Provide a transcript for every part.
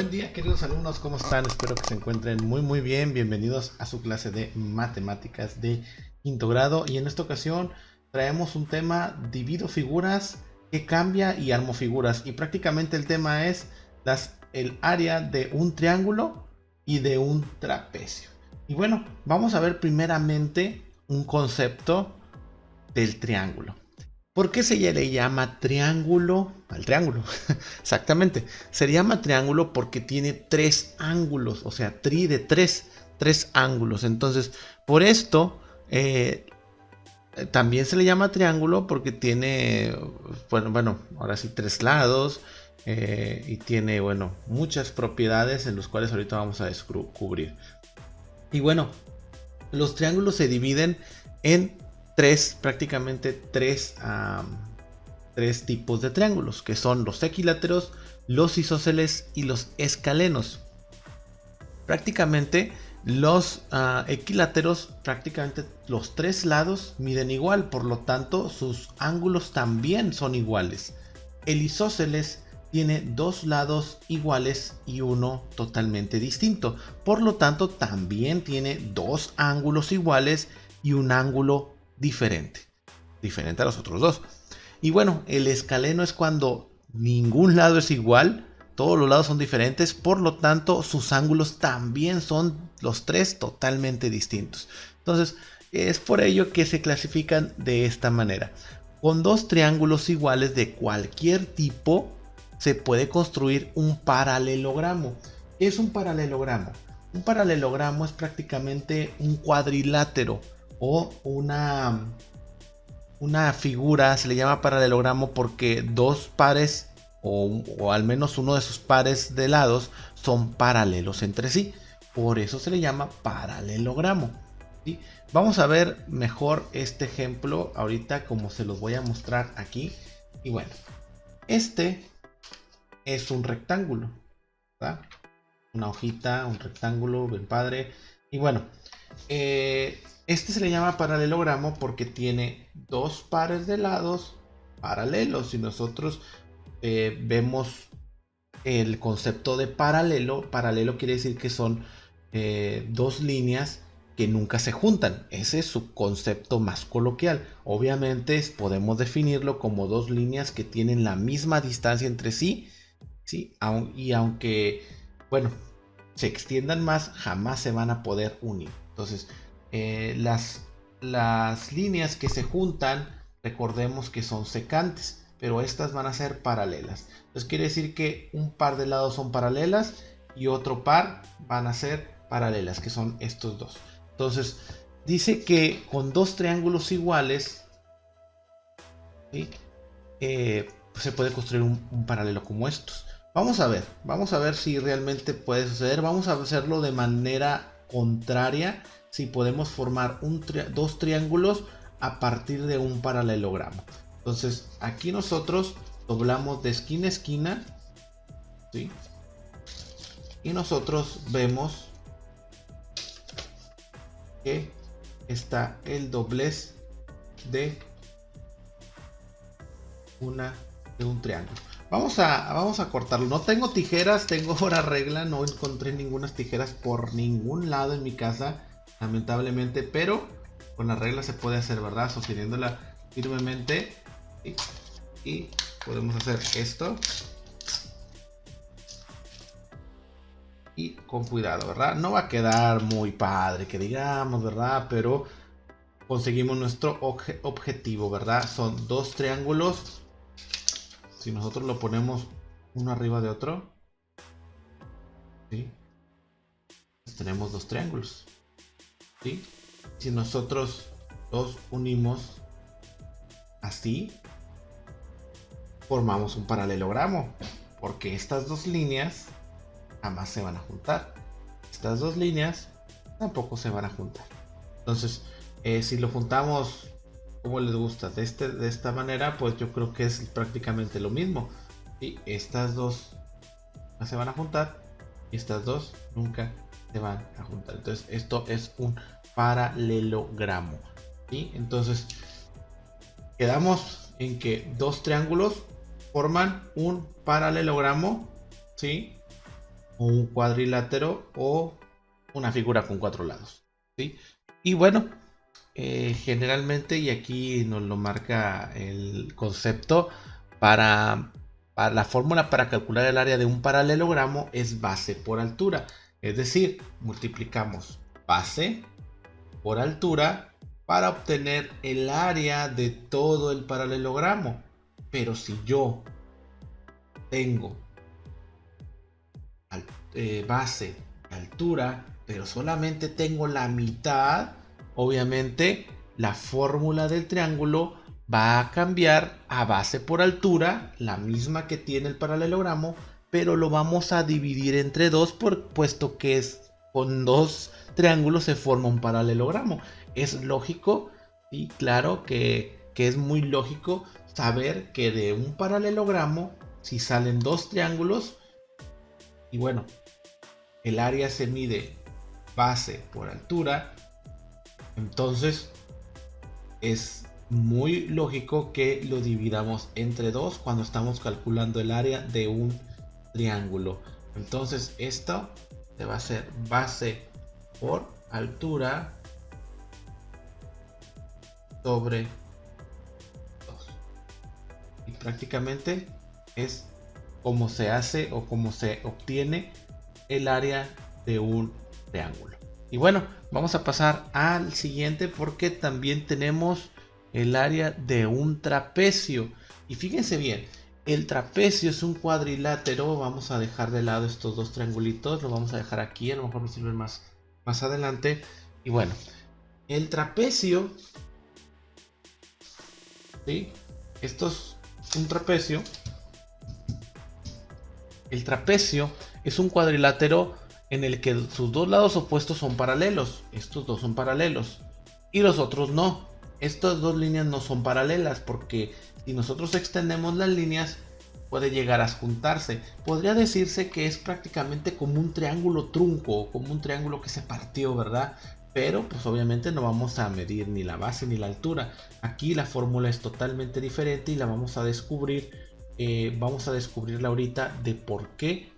Buen día, queridos alumnos, ¿cómo están? Espero que se encuentren muy bien. Bienvenidos a su clase de matemáticas de quinto grado. Y en esta ocasión traemos un tema: divido figuras, que cambia y armo figuras. Y prácticamente el tema es el área de un triángulo y de un trapecio. Y bueno, vamos a ver primeramente un concepto del triángulo. ¿Por qué se le llama triángulo al triángulo? Exactamente, se llama triángulo porque tiene tres ángulos, o sea, tri de tres ángulos. Entonces, por esto también se le llama triángulo porque tiene, bueno, ahora sí, tres lados y tiene, bueno, muchas propiedades en las cuales ahorita vamos a descubrir. Y bueno, los triángulos se dividen en prácticamente tres tipos de triángulos, que son los equiláteros, los isósceles y los escalenos. Prácticamente los equiláteros, prácticamente los tres lados miden igual, por lo tanto sus ángulos también son iguales. El isósceles tiene dos lados iguales y uno totalmente distinto, por lo tanto también tiene dos ángulos iguales y un ángulo diferente a los otros dos. Y bueno, el escaleno es cuando ningún lado es igual, todos los lados son diferentes, por lo tanto sus ángulos también son los tres totalmente distintos. Entonces es por ello que se clasifican de esta manera. Con dos triángulos iguales de cualquier tipo se puede construir un paralelogramo. ¿Qué es un paralelogramo? Un paralelogramo es prácticamente un cuadrilátero o una figura. Se le llama paralelogramo porque dos pares o al menos uno de sus pares de lados son paralelos entre sí. Por eso se le llama paralelogramo, ¿sí? Vamos a ver mejor este ejemplo ahorita, como se los voy a mostrar aquí. Y bueno, este es un rectángulo, ¿verdad? Una hojita, un rectángulo, bien padre. Y bueno, este se le llama paralelogramo porque tiene dos pares de lados paralelos. Si nosotros vemos el concepto de paralelo quiere decir que son dos líneas que nunca se juntan. Ese es su concepto más coloquial. Obviamente podemos definirlo como dos líneas que tienen la misma distancia entre sí, ¿sí? Y aunque, bueno, se extiendan más, jamás se van a poder unir. Entonces, las líneas que se juntan, recordemos que son secantes, pero estas van a ser paralelas. Entonces quiere decir que un par de lados son paralelas y otro par van a ser paralelas, que son estos dos. Entonces dice que con dos triángulos iguales, ¿sí? Se puede construir un paralelo como estos. Vamos a ver si realmente puede suceder. Vamos a hacerlo de manera contraria, si podemos formar dos triángulos a partir de un paralelogramo. Entonces aquí nosotros doblamos de esquina a esquina, ¿sí? Y nosotros vemos que está el doblez de un triángulo. Vamos a cortarlo. No tengo tijeras, tengo hora regla. No encontré ninguna tijeras por ningún lado en mi casa, lamentablemente, pero con la regla se puede hacer, ¿verdad? Sosteniéndola firmemente y podemos hacer esto y con cuidado, ¿verdad? No va a quedar muy padre que digamos, ¿verdad? Pero conseguimos nuestro objetivo, ¿verdad? Son dos triángulos. Si nosotros lo ponemos uno arriba de otro, ¿sí? Pues tenemos dos triángulos, ¿sí? Si nosotros los unimos así, formamos un paralelogramo, porque estas dos líneas jamás se van a juntar. Estas dos líneas tampoco se van a juntar. Entonces, si lo juntamos, como les gusta, de esta manera, pues yo creo que es prácticamente lo mismo. Y estas dos no se van a juntar y estas dos nunca se van a juntar. Entonces esto es un paralelogramo, ¿sí? Entonces quedamos en que dos triángulos forman un paralelogramo, ¿sí? o un cuadrilátero o una figura con 4 lados, ¿sí? Y bueno, generalmente, y aquí nos lo marca el concepto, para la fórmula para calcular el área de un paralelogramo es base por altura. Es decir, multiplicamos base por altura para obtener el área de todo el paralelogramo. Pero si yo tengo base y altura, pero solamente tengo la mitad, obviamente la fórmula del triángulo va a cambiar a base por altura, la misma que tiene el paralelogramo, pero lo vamos a dividir entre dos, puesto que con dos triángulos se forma un paralelogramo. Es lógico, y claro que es muy lógico saber que de un paralelogramo, si salen dos triángulos, y bueno, el área se mide base por altura, entonces es muy lógico que lo dividamos entre dos cuando estamos calculando el área de un triángulo. Entonces esto se va a hacer base por altura sobre 2. Y prácticamente es como se hace o como se obtiene el área de un triángulo. Y bueno, vamos a pasar al siguiente porque también tenemos el área de un trapecio. Y fíjense bien, el trapecio es un cuadrilátero. Vamos a dejar de lado estos dos triangulitos, lo vamos a dejar aquí, a lo mejor nos sirven más adelante. Y bueno, el trapecio, ¿sí? Esto es un trapecio. El trapecio es un cuadrilátero en el que sus dos lados opuestos son paralelos. Estos dos son paralelos y los otros no. Estas dos líneas no son paralelas porque si nosotros extendemos las líneas puede llegar a juntarse. Podría decirse que es prácticamente como un triángulo trunco, como un triángulo que se partió, ¿verdad? Pero pues obviamente no vamos a medir ni la base ni la altura. Aquí la fórmula es totalmente diferente y la vamos a descubrir. Vamos a descubrirla ahorita de por qué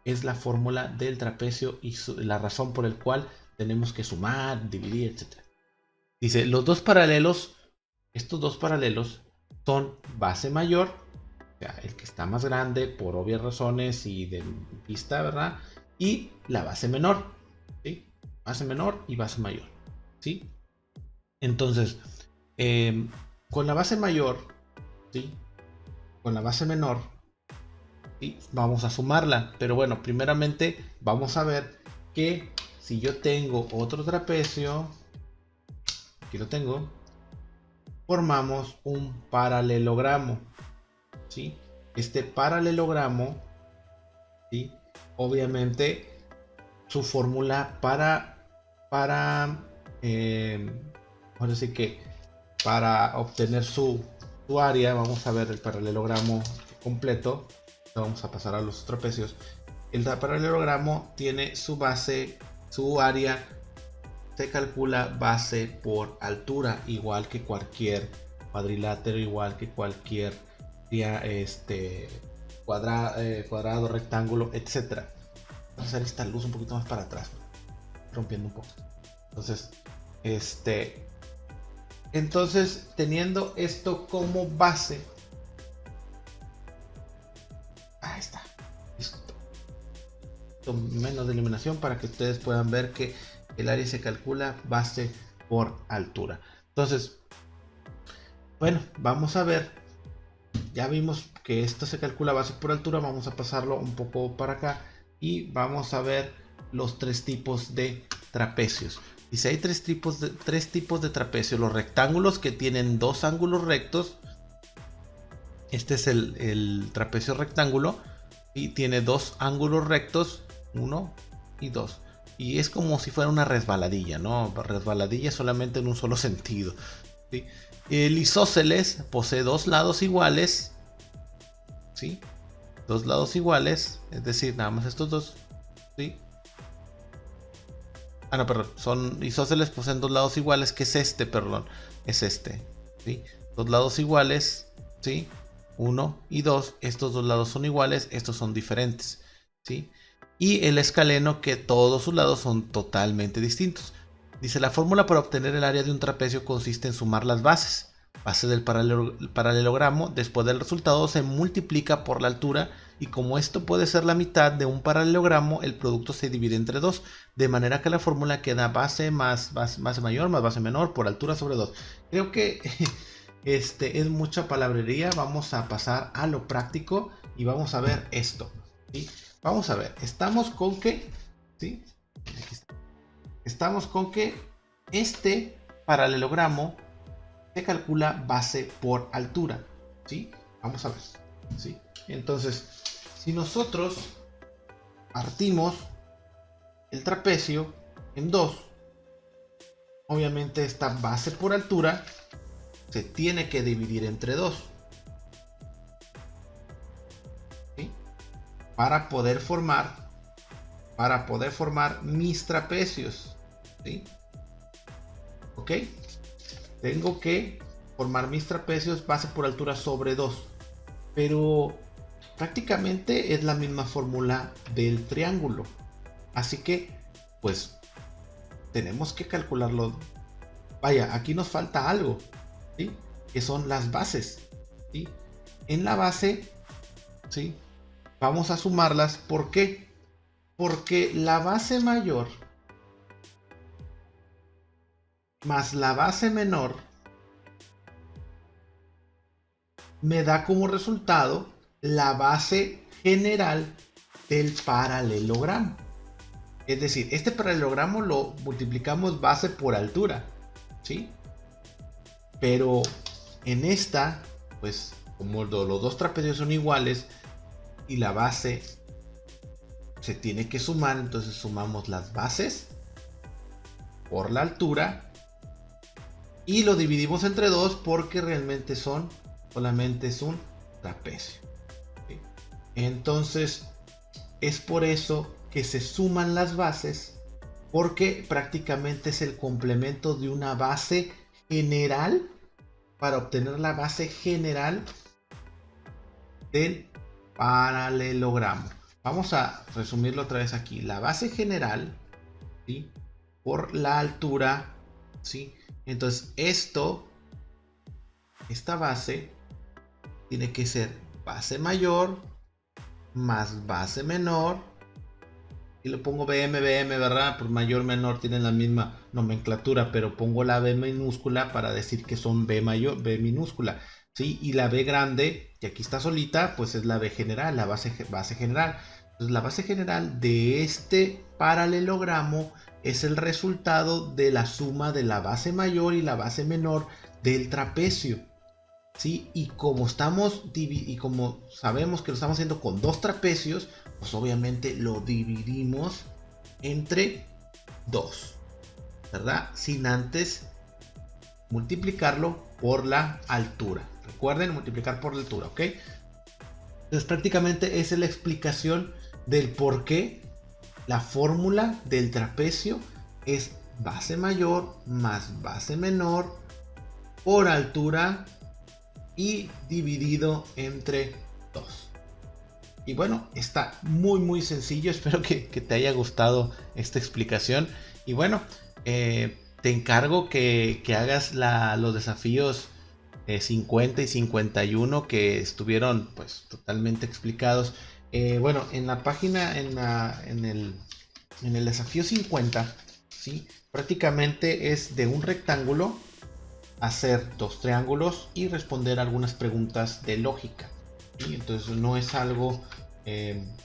es la fórmula del trapecio y la razón por el cual tenemos que sumar, dividir, etc. Dice, los dos paralelos, estos dos paralelos son base mayor, o sea, el que está más grande por obvias razones y de vista, ¿verdad? Y la base menor, ¿sí? Base menor y base mayor, ¿sí? Entonces, con la base mayor, ¿sí? Con la base menor, y vamos a sumarla. Pero bueno, primeramente vamos a ver que si yo tengo otro trapecio, aquí lo tengo, formamos un paralelogramo, ¿sí? Este paralelogramo, ¿sí? Obviamente su fórmula ahora sí que para obtener su área, vamos a ver el paralelogramo completo. Vamos a pasar a los trapecios. El paralelogramo tiene su base, su área se calcula base por altura, igual que cualquier cuadrilátero, igual que cualquier cuadrado, rectángulo, etc. Vamos a hacer esta luz un poquito más para atrás, rompiendo un poco. Entonces, teniendo esto como base, ahí está, listo. Menos de iluminación para que ustedes puedan ver que el área se calcula base por altura. Entonces, bueno, vamos a ver. Ya vimos que esto se calcula base por altura. Vamos a pasarlo un poco para acá y vamos a ver los tres tipos de trapecios. Dice, hay tres tipos de trapecios. Los rectángulos que tienen dos ángulos rectos. Este es el trapecio rectángulo y tiene dos ángulos rectos, 1 y 2. Y es como si fuera una resbaladilla, ¿no? Resbaladilla solamente en un solo sentido, ¿sí? El isósceles posee dos lados iguales, ¿sí? Dos lados iguales, es decir, nada más estos dos, ¿sí? Ah, no, perdón, son isósceles poseen dos lados iguales, que es este, perdón, es este, ¿sí? Dos lados iguales, ¿sí? 1 y 2, estos dos lados son iguales, estos son diferentes, ¿sí? y el escaleno, que todos sus lados son totalmente distintos. Dice, la fórmula para obtener el área de un trapecio consiste en sumar las bases. Base del paralelogramo, después del resultado se multiplica por la altura, y como esto puede ser la mitad de un paralelogramo, el producto se divide entre 2, de manera que la fórmula queda base más base mayor más base menor por altura sobre 2. Creo que es mucha palabrería. Vamos a pasar a lo práctico y vamos a ver esto, ¿sí? Vamos a ver, estamos con que, ¿sí? Aquí está. Estamos con que este paralelogramo se calcula base por altura, ¿sí? Vamos a ver, ¿sí? Entonces, si nosotros partimos el trapecio en 2, obviamente esta base por altura se tiene que dividir entre 2, ¿sí? Para poder formar mis trapecios, ¿sí? ¿Ok? Tengo que formar mis trapecios base por altura sobre 2. Pero prácticamente es la misma fórmula del triángulo. Así que, pues, tenemos que calcularlo. Vaya, aquí nos falta algo, ¿sí? Que son las bases, ¿sí? En la base, ¿sí? Vamos a sumarlas. ¿Por qué? Porque la base mayor más la base menor me da como resultado la base general del paralelogramo. Es decir, este paralelogramo lo multiplicamos base por altura, ¿sí? Pero en esta, pues como los dos trapecios son iguales y la base se tiene que sumar, entonces sumamos las bases por la altura y lo dividimos entre 2 porque realmente solamente es un trapecio, ¿sí? Entonces es por eso que se suman las bases, porque prácticamente es el complemento de una base general para obtener la base general del paralelogramo. Vamos a resumirlo otra vez aquí. La base general, ¿sí? Por la altura, ¿sí? Entonces esta base tiene que ser base mayor más base menor, y lo pongo BM, ¿verdad? Pues mayor, menor tienen la misma nomenclatura, pero pongo la B minúscula para decir que son B mayor, B minúscula, ¿sí? Y la B grande, que aquí está solita, pues es la B general, la base general. Entonces la base general de este paralelogramo es el resultado de la suma de la base mayor y la base menor del trapecio, ¿sí? Y como sabemos que lo estamos haciendo con dos trapecios, pues obviamente lo dividimos entre 2, ¿verdad? Sin antes multiplicarlo por la altura. Recuerden multiplicar por la altura, ¿ok? Entonces prácticamente esa es la explicación del por qué la fórmula del trapecio es base mayor más base menor por altura y dividido entre 2. Y bueno, está muy sencillo. Espero que te haya gustado esta explicación. Y bueno, te encargo que hagas los desafíos 50 y 51 que estuvieron pues totalmente explicados. Bueno, en la página, en el desafío 50, ¿sí? Prácticamente es de un rectángulo hacer dos triángulos y responder algunas preguntas de lógica, ¿sí? Entonces no es algo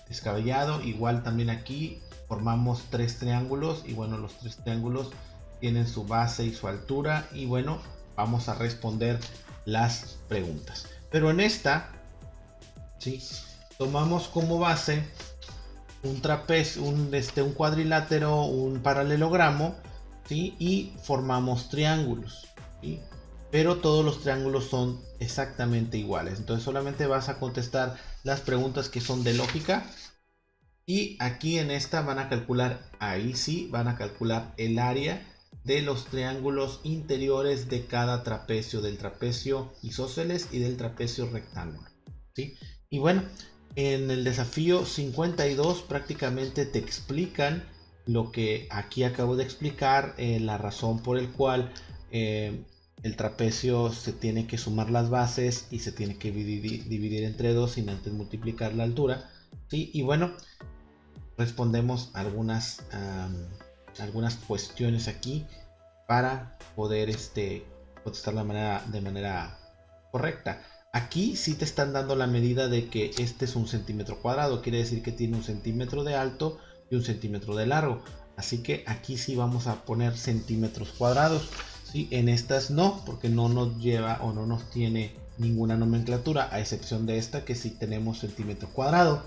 descabellado. Igual también aquí formamos tres triángulos y bueno, los tres triángulos tienen su base y su altura y bueno, vamos a responder las preguntas. Pero en esta, ¿sí? Tomamos como base un trapecio, un cuadrilátero, un paralelogramo, ¿sí? Y formamos triángulos, ¿sí? Pero todos los triángulos son exactamente iguales. Entonces solamente vas a contestar las preguntas que son de lógica. Y aquí en esta van a calcular, ahí sí, van a calcular el área de los triángulos interiores de cada trapecio, del trapecio isósceles y del trapecio rectángulo, ¿sí? Y bueno, En el desafío 52 prácticamente te explican lo que aquí acabo de explicar, la razón por el cual el trapecio se tiene que sumar las bases y se tiene que dividir entre 2 sin antes multiplicar la altura, ¿sí? Y bueno, respondemos algunas cuestiones aquí para poder contestar de manera correcta. Aquí sí te están dando la medida de que este es 1 centímetro cuadrado, quiere decir que tiene 1 centímetro de alto y 1 centímetro de largo, así que aquí sí vamos a poner centímetros cuadrados, ¿sí? En estas no, porque no nos lleva o no nos tiene ninguna nomenclatura, a excepción de esta que sí tenemos centímetro cuadrado,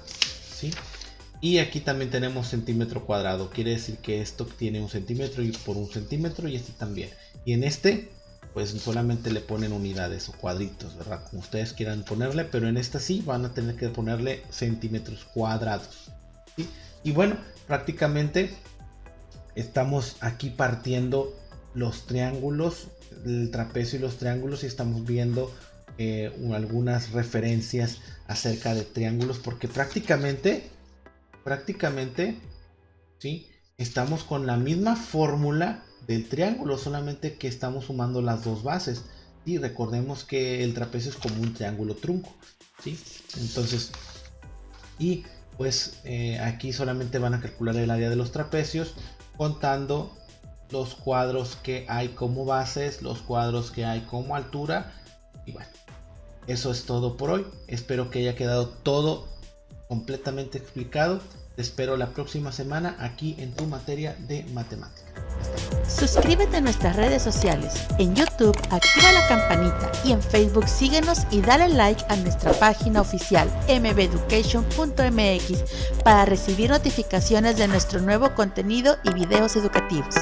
¿sí? Y aquí también tenemos centímetro cuadrado, quiere decir que esto tiene 1 centímetro y por 1 centímetro, y este también, y en este pues solamente le ponen unidades o cuadritos, ¿verdad? Como ustedes quieran ponerle, pero en esta sí van a tener que ponerle centímetros cuadrados, ¿sí? Y bueno, prácticamente estamos aquí partiendo los triángulos, el trapecio y los triángulos, y estamos viendo algunas referencias acerca de triángulos, porque prácticamente, ¿sí? Estamos con la misma fórmula del triángulo, solamente que estamos sumando las dos bases, y recordemos que el trapecio es como un triángulo trunco, ¿sí? Entonces, y pues aquí solamente van a calcular el área de los trapecios contando los cuadros que hay como bases, los cuadros que hay como altura, y bueno, eso es todo por hoy. Espero que haya quedado todo completamente explicado. Te espero la próxima semana aquí en tu materia de matemática. Suscríbete a nuestras redes sociales. En YouTube activa la campanita y en Facebook síguenos y dale like a nuestra página oficial mbeducation.mx para recibir notificaciones de nuestro nuevo contenido y videos educativos.